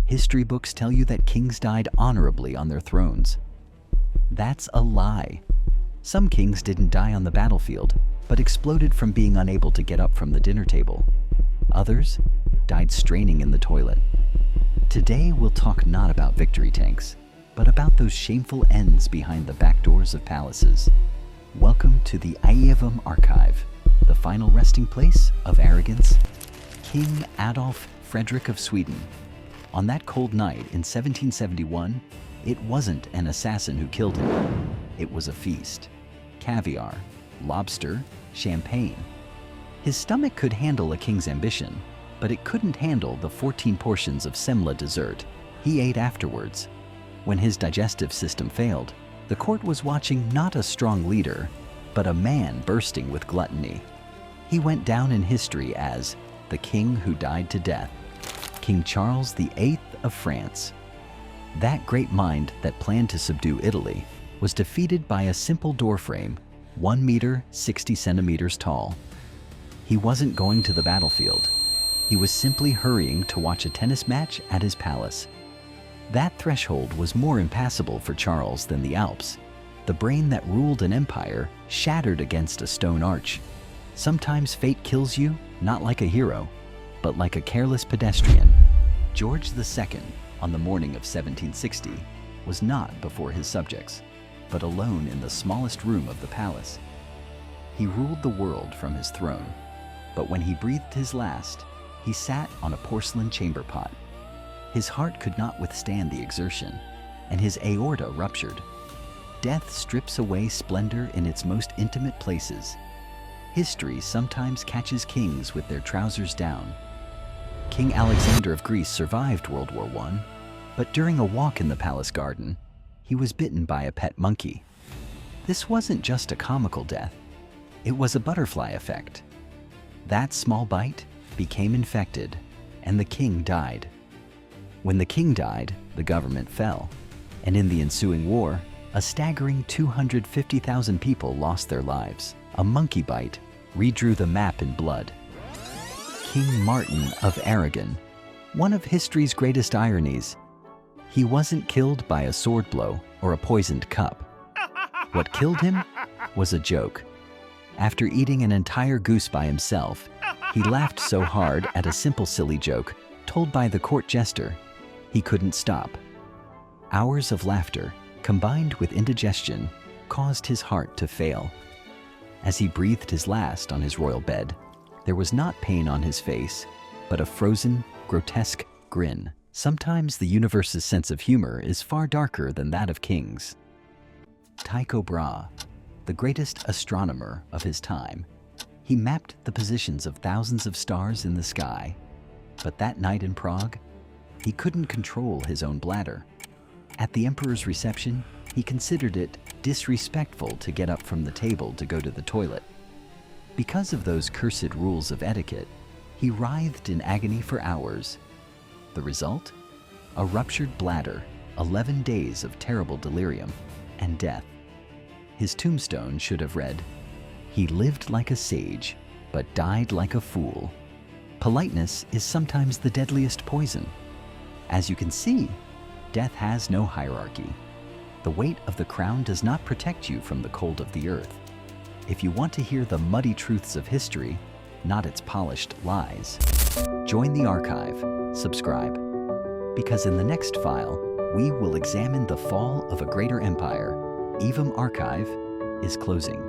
History books tell you that kings died honorably on their thrones. That's a lie. Some kings didn't die on the battlefield, but exploded from being unable to get up from the dinner table. Others died straining in the toilet. Today we'll talk not about victory tanks, but about those shameful ends behind the back doors of palaces. Welcome to the Aevum Archive, the final resting place of arrogance. King Adolf Frederick of Sweden. On that cold night in 1771, it wasn't an assassin who killed him. It was a feast. Caviar, lobster, champagne. His stomach could handle a king's ambition, but it couldn't handle the 14 portions of semla dessert he ate afterwards. When his digestive system failed, the court was watching not a strong leader, but a man bursting with gluttony. He went down in history as the king who died to death, King Charles VIII of France. That great mind that planned to subdue Italy was defeated by a simple doorframe, 1 meter 60 centimeters tall. He wasn't going to the battlefield. He was simply hurrying to watch a tennis match at his palace. That threshold was more impassable for Charles than the Alps. The brain that ruled an empire shattered against a stone arch. Sometimes fate kills you, not like a hero, but like a careless pedestrian. George II, on the morning of 1760, was not before his subjects, but alone in the smallest room of the palace. He ruled the world from his throne, but when he breathed his last, he sat on a porcelain chamber pot. His heart could not withstand the exertion, and his aorta ruptured. Death strips away splendor in its most intimate places. History sometimes catches kings with their trousers down. King Alexander of Greece survived World War I, but during a walk in the palace garden, he was bitten by a pet monkey. This wasn't just a comical death, it was a butterfly effect. That small bite became infected, and the king died. When the king died, the government fell, and in the ensuing war, a staggering 250,000 people lost their lives. A monkey bite redrew the map in blood. King Martin of Aragon, one of history's greatest ironies. He wasn't killed by a sword blow or a poisoned cup. What killed him was a joke. After eating an entire goose by himself, he laughed so hard at a simple silly joke told by the court jester, he couldn't stop. Hours of laughter, combined with indigestion, caused his heart to fail. As he breathed his last on his royal bed, there was not pain on his face, but a frozen, grotesque grin. Sometimes the universe's sense of humor is far darker than that of kings. Tycho Brahe, the greatest astronomer of his time, he mapped the positions of thousands of stars in the sky. But that night in Prague, he couldn't control his own bladder. At the emperor's reception, he considered it disrespectful to get up from the table to go to the toilet. Because of those cursed rules of etiquette, he writhed in agony for hours. The result? A ruptured bladder, 11 days of terrible delirium, and death. His tombstone should have read, "He lived like a sage, but died like a fool." Politeness is sometimes the deadliest poison. As you can see, death has no hierarchy. The weight of the crown does not protect you from the cold of the earth. If you want to hear the muddy truths of history, not its polished lies, join the archive, subscribe. Because in the next file, we will examine the fall of a greater empire. Aevum Archive is closing.